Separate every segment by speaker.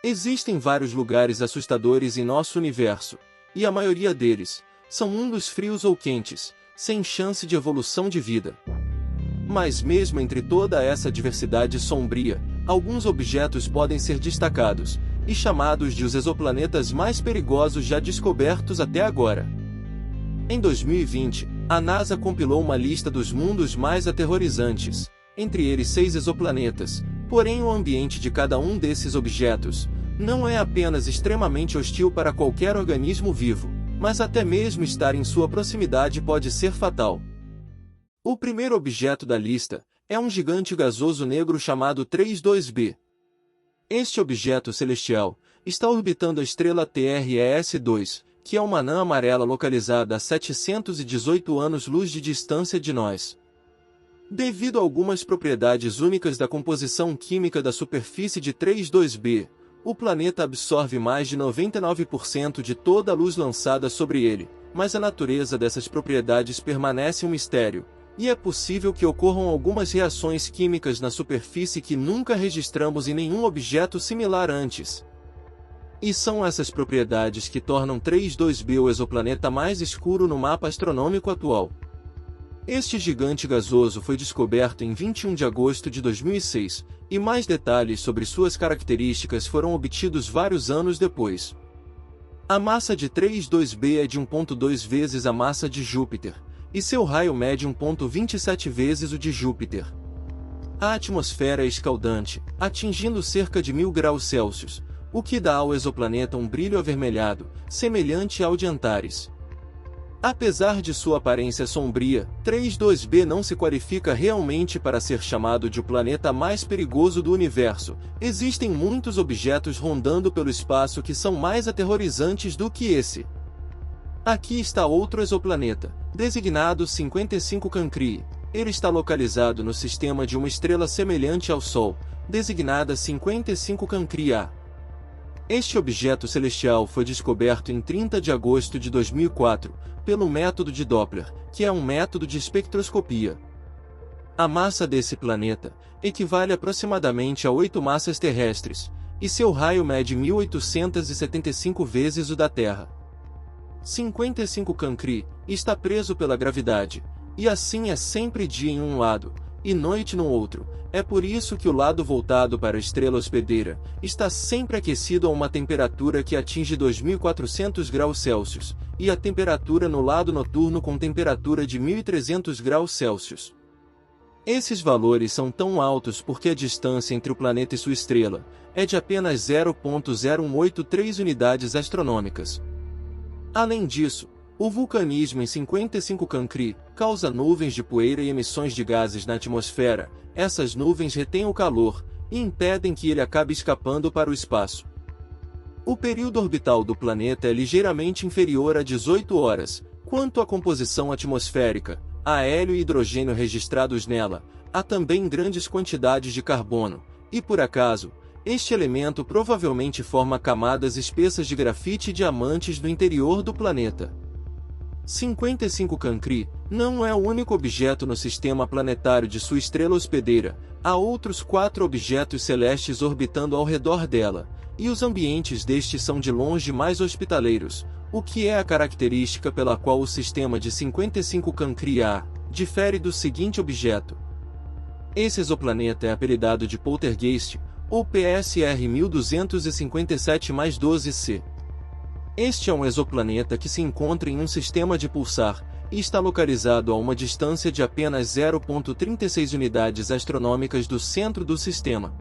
Speaker 1: Existem vários lugares assustadores em nosso universo, e a maioria deles são mundos frios ou quentes, sem chance de evolução de vida. Mas mesmo entre toda essa diversidade sombria, alguns objetos podem ser destacados, e chamados de os exoplanetas mais perigosos já descobertos até agora. Em 2020, a NASA compilou uma lista dos mundos mais aterrorizantes, entre eles 6 exoplanetas, porém o ambiente de cada um desses objetos não é apenas extremamente hostil para qualquer organismo vivo, mas até mesmo estar em sua proximidade pode ser fatal. O primeiro objeto da lista é um gigante gasoso negro chamado 32b. Este objeto celestial está orbitando a estrela TRES-2, que é uma anã amarela localizada a 718 anos-luz de distância de nós. Devido a algumas propriedades únicas da composição química da superfície de 32b, o planeta absorve mais de 99% de toda a luz lançada sobre ele, mas a natureza dessas propriedades permanece um mistério, e é possível que ocorram algumas reações químicas na superfície que nunca registramos em nenhum objeto similar antes. E são essas propriedades que tornam 32b o exoplaneta mais escuro no mapa astronômico atual. Este gigante gasoso foi descoberto em 21 de agosto de 2006, e mais detalhes sobre suas características foram obtidos vários anos depois. A massa de 32b é de 1,2 vezes a massa de Júpiter, e seu raio mede 1,27 vezes o de Júpiter. A atmosfera é escaldante, atingindo cerca de 1000 graus Celsius, o que dá ao exoplaneta um brilho avermelhado, semelhante ao de Antares. Apesar de sua aparência sombria, 32b não se qualifica realmente para ser chamado de o planeta mais perigoso do universo. Existem muitos objetos rondando pelo espaço que são mais aterrorizantes do que esse. Aqui está outro exoplaneta, designado 55 Cancri. Ele está localizado no sistema de uma estrela semelhante ao Sol, designada 55 Cancri A. Este objeto celestial foi descoberto em 30 de agosto de 2004, pelo método de Doppler, que é um método de espectroscopia. A massa desse planeta equivale aproximadamente a 8 massas terrestres, e seu raio mede 1875 vezes o da Terra. 55 Cancri está preso pela gravidade, e assim é sempre dia em um lado, e noite no outro. É por isso que o lado voltado para a estrela hospedeira está sempre aquecido a uma temperatura que atinge 2400 graus Celsius, e a temperatura no lado noturno com temperatura de 1300 graus Celsius. Esses valores são tão altos porque a distância entre o planeta e sua estrela é de apenas 0,0183 unidades astronômicas. Além disso, o vulcanismo em 55 Cancri causa nuvens de poeira e emissões de gases na atmosfera. Essas nuvens retêm o calor e impedem que ele acabe escapando para o espaço. O período orbital do planeta é ligeiramente inferior a 18 horas. Quanto à composição atmosférica, há hélio e hidrogênio registrados nela, há também grandes quantidades de carbono, e por acaso, este elemento provavelmente forma camadas espessas de grafite e diamantes no interior do planeta. 55 Cancri não é o único objeto no sistema planetário de sua estrela hospedeira, há outros 4 objetos celestes orbitando ao redor dela, e os ambientes destes são de longe mais hospitaleiros, o que é a característica pela qual o sistema de 55 Cancri A difere do seguinte objeto. Esse exoplaneta é apelidado de Poltergeist, ou PSR 1257-12c. Este é um exoplaneta que se encontra em um sistema de pulsar, e está localizado a uma distância de apenas 0,36 unidades astronômicas do centro do sistema.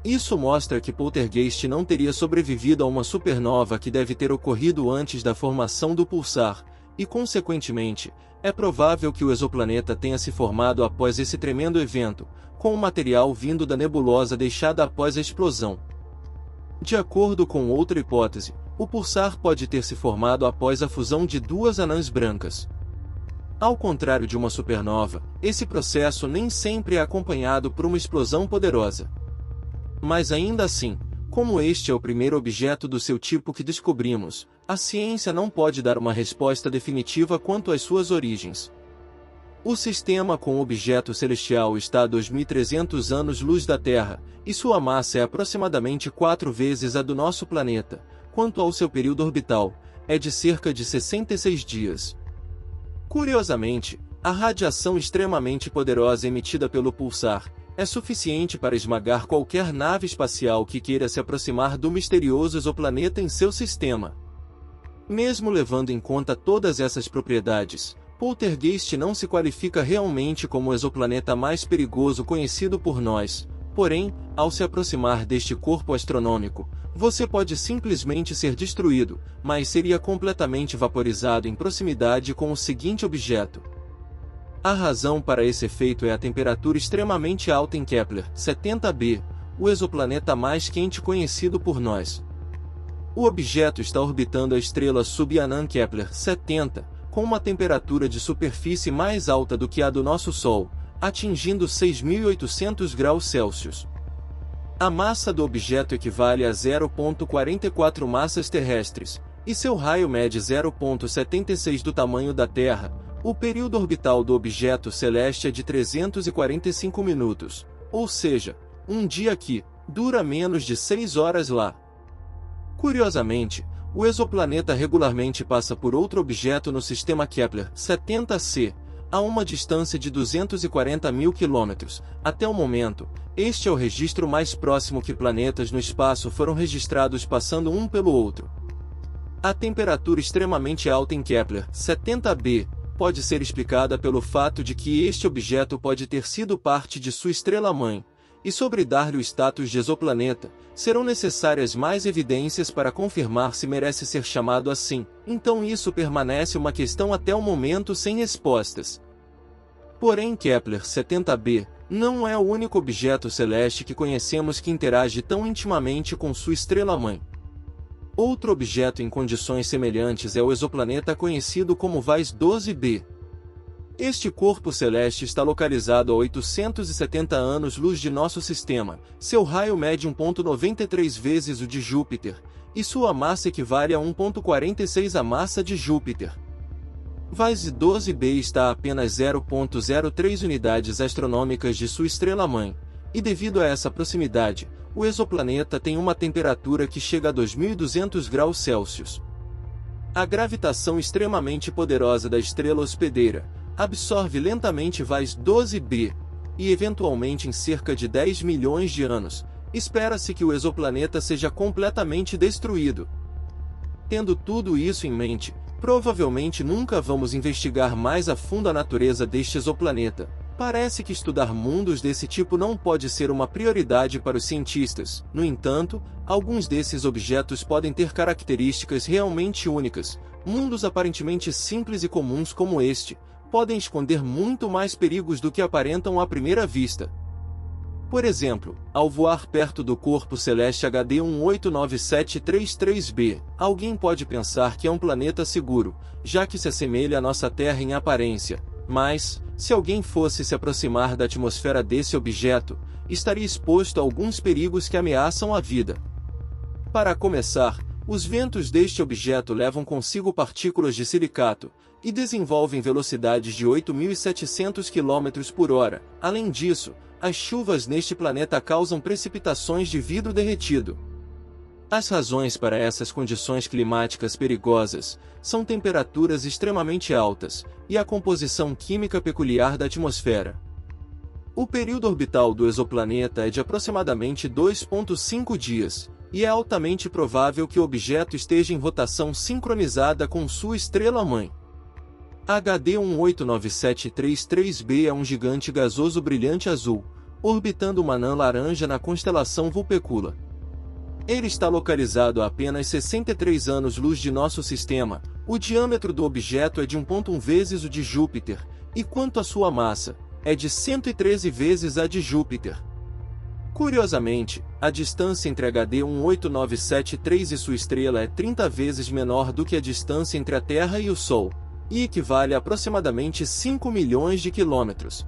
Speaker 1: Isso mostra que Poltergeist não teria sobrevivido a uma supernova que deve ter ocorrido antes da formação do pulsar, e consequentemente, é provável que o exoplaneta tenha se formado após esse tremendo evento, com o material vindo da nebulosa deixada após a explosão. De acordo com outra hipótese, o pulsar pode ter se formado após a fusão de 2 anãs brancas. Ao contrário de uma supernova, esse processo nem sempre é acompanhado por uma explosão poderosa. Mas ainda assim, como este é o primeiro objeto do seu tipo que descobrimos, a ciência não pode dar uma resposta definitiva quanto às suas origens. O sistema com o objeto celestial está a 2.300 anos-luz da Terra, e sua massa é aproximadamente 4 vezes a do nosso planeta. Quanto ao seu período orbital, é de cerca de 66 dias. Curiosamente, a radiação extremamente poderosa emitida pelo pulsar é suficiente para esmagar qualquer nave espacial que queira se aproximar do misterioso exoplaneta em seu sistema. Mesmo levando em conta todas essas propriedades, Poltergeist não se qualifica realmente como o exoplaneta mais perigoso conhecido por nós. Porém, ao se aproximar deste corpo astronômico, você pode simplesmente ser destruído, mas seria completamente vaporizado em proximidade com o seguinte objeto. A razão para esse efeito é a temperatura extremamente alta em Kepler 70b, o exoplaneta mais quente conhecido por nós. O objeto está orbitando a estrela sub-anã Kepler 70, com uma temperatura de superfície mais alta do que a do nosso Sol, atingindo 6.800 graus Celsius. A massa do objeto equivale a 0,44 massas terrestres, e seu raio mede 0,76 do tamanho da Terra. O período orbital do objeto celeste é de 345 minutos, ou seja, um dia aqui, dura menos de 6 horas lá. Curiosamente, o exoplaneta regularmente passa por outro objeto no sistema Kepler 70c, a uma distância de 240 mil quilômetros. Até o momento, este é o registro mais próximo que planetas no espaço foram registrados passando um pelo outro. A temperatura extremamente alta em Kepler 70b pode ser explicada pelo fato de que este objeto pode ter sido parte de sua estrela-mãe, e sobre dar-lhe o status de exoplaneta, serão necessárias mais evidências para confirmar se merece ser chamado assim, então isso permanece uma questão até o momento sem respostas. Porém, Kepler 70b não é o único objeto celeste que conhecemos que interage tão intimamente com sua estrela-mãe. Outro objeto em condições semelhantes é o exoplaneta conhecido como Vais 12b. Este corpo celeste está localizado a 870 anos-luz de nosso sistema, seu raio mede 1,93 vezes o de Júpiter, e sua massa equivale a 1,46 a massa de Júpiter. Vais 12b está a apenas 0,03 unidades astronômicas de sua estrela-mãe, e devido a essa proximidade, o exoplaneta tem uma temperatura que chega a 2.200 graus Celsius. A gravitação extremamente poderosa da estrela hospedeira absorve lentamente Vais 12b, e eventualmente em cerca de 10 milhões de anos, espera-se que o exoplaneta seja completamente destruído. Tendo tudo isso em mente, provavelmente nunca vamos investigar mais a fundo a natureza deste exoplaneta. Parece que estudar mundos desse tipo não pode ser uma prioridade para os cientistas. No entanto, alguns desses objetos podem ter características realmente únicas. Mundos aparentemente simples e comuns como este podem esconder muito mais perigos do que aparentam à primeira vista. Por exemplo, ao voar perto do corpo celeste HD 189733b, alguém pode pensar que é um planeta seguro, já que se assemelha à nossa Terra em aparência. Mas, se alguém fosse se aproximar da atmosfera desse objeto, estaria exposto a alguns perigos que ameaçam a vida. Para começar, os ventos deste objeto levam consigo partículas de silicato, e desenvolvem velocidades de 8.700 km por hora. Além disso, as chuvas neste planeta causam precipitações de vidro derretido. As razões para essas condições climáticas perigosas são temperaturas extremamente altas e a composição química peculiar da atmosfera. O período orbital do exoplaneta é de aproximadamente 2,5 dias, e é altamente provável que o objeto esteja em rotação sincronizada com sua estrela-mãe. HD 189733b é um gigante gasoso brilhante azul, orbitando uma anã laranja na constelação Vulpecula. Ele está localizado a apenas 63 anos-luz de nosso sistema. O diâmetro do objeto é de 1,1 vezes o de Júpiter, e quanto à sua massa, é de 113 vezes a de Júpiter. Curiosamente, a distância entre HD 18973 e sua estrela é 30 vezes menor do que a distância entre a Terra e o Sol, e equivale a aproximadamente 5 milhões de quilômetros.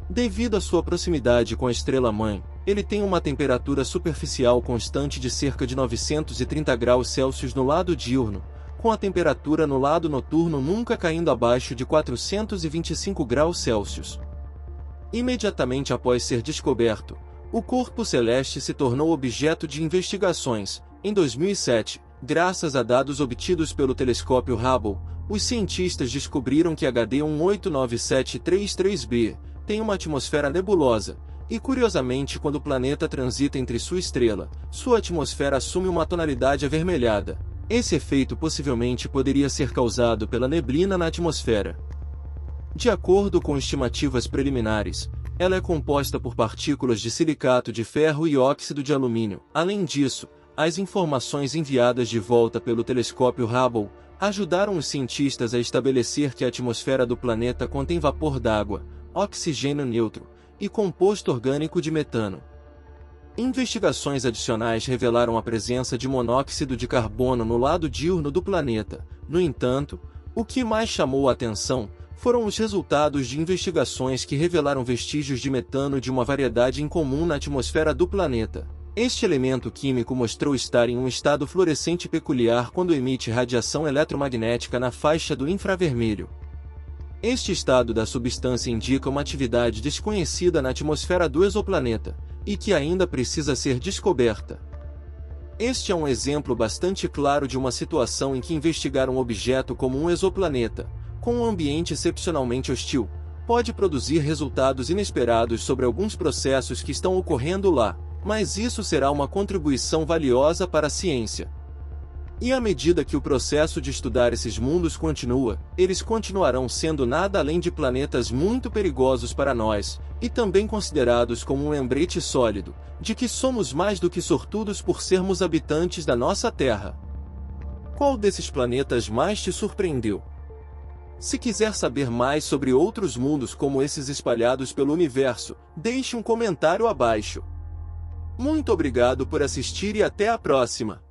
Speaker 1: Devido à sua proximidade com a estrela-mãe, ele tem uma temperatura superficial constante de cerca de 930 graus Celsius no lado diurno, com a temperatura no lado noturno nunca caindo abaixo de 425 graus Celsius. Imediatamente após ser descoberto, o corpo celeste se tornou objeto de investigações. Em 2007, graças a dados obtidos pelo telescópio Hubble, os cientistas descobriram que HD 189733b tem uma atmosfera nebulosa, e curiosamente quando o planeta transita entre sua estrela, sua atmosfera assume uma tonalidade avermelhada. Esse efeito possivelmente poderia ser causado pela neblina na atmosfera. De acordo com estimativas preliminares, ela é composta por partículas de silicato de ferro e óxido de alumínio. Além disso, as informações enviadas de volta pelo telescópio Hubble ajudaram os cientistas a estabelecer que a atmosfera do planeta contém vapor d'água, oxigênio neutro e composto orgânico de metano. Investigações adicionais revelaram a presença de monóxido de carbono no lado diurno do planeta. No entanto, o que mais chamou a atenção foram os resultados de investigações que revelaram vestígios de metano de uma variedade incomum na atmosfera do planeta. Este elemento químico mostrou estar em um estado fluorescente peculiar quando emite radiação eletromagnética na faixa do infravermelho. Este estado da substância indica uma atividade desconhecida na atmosfera do exoplaneta, e que ainda precisa ser descoberta. Este é um exemplo bastante claro de uma situação em que investigar um objeto como um exoplaneta, com um ambiente excepcionalmente hostil, pode produzir resultados inesperados sobre alguns processos que estão ocorrendo lá, mas isso será uma contribuição valiosa para a ciência. E à medida que o processo de estudar esses mundos continua, eles continuarão sendo nada além de planetas muito perigosos para nós, e também considerados como um lembrete sólido, de que somos mais do que sortudos por sermos habitantes da nossa Terra. Qual desses planetas mais te surpreendeu? Se quiser saber mais sobre outros mundos como esses espalhados pelo universo, deixe um comentário abaixo. Muito obrigado por assistir e até a próxima!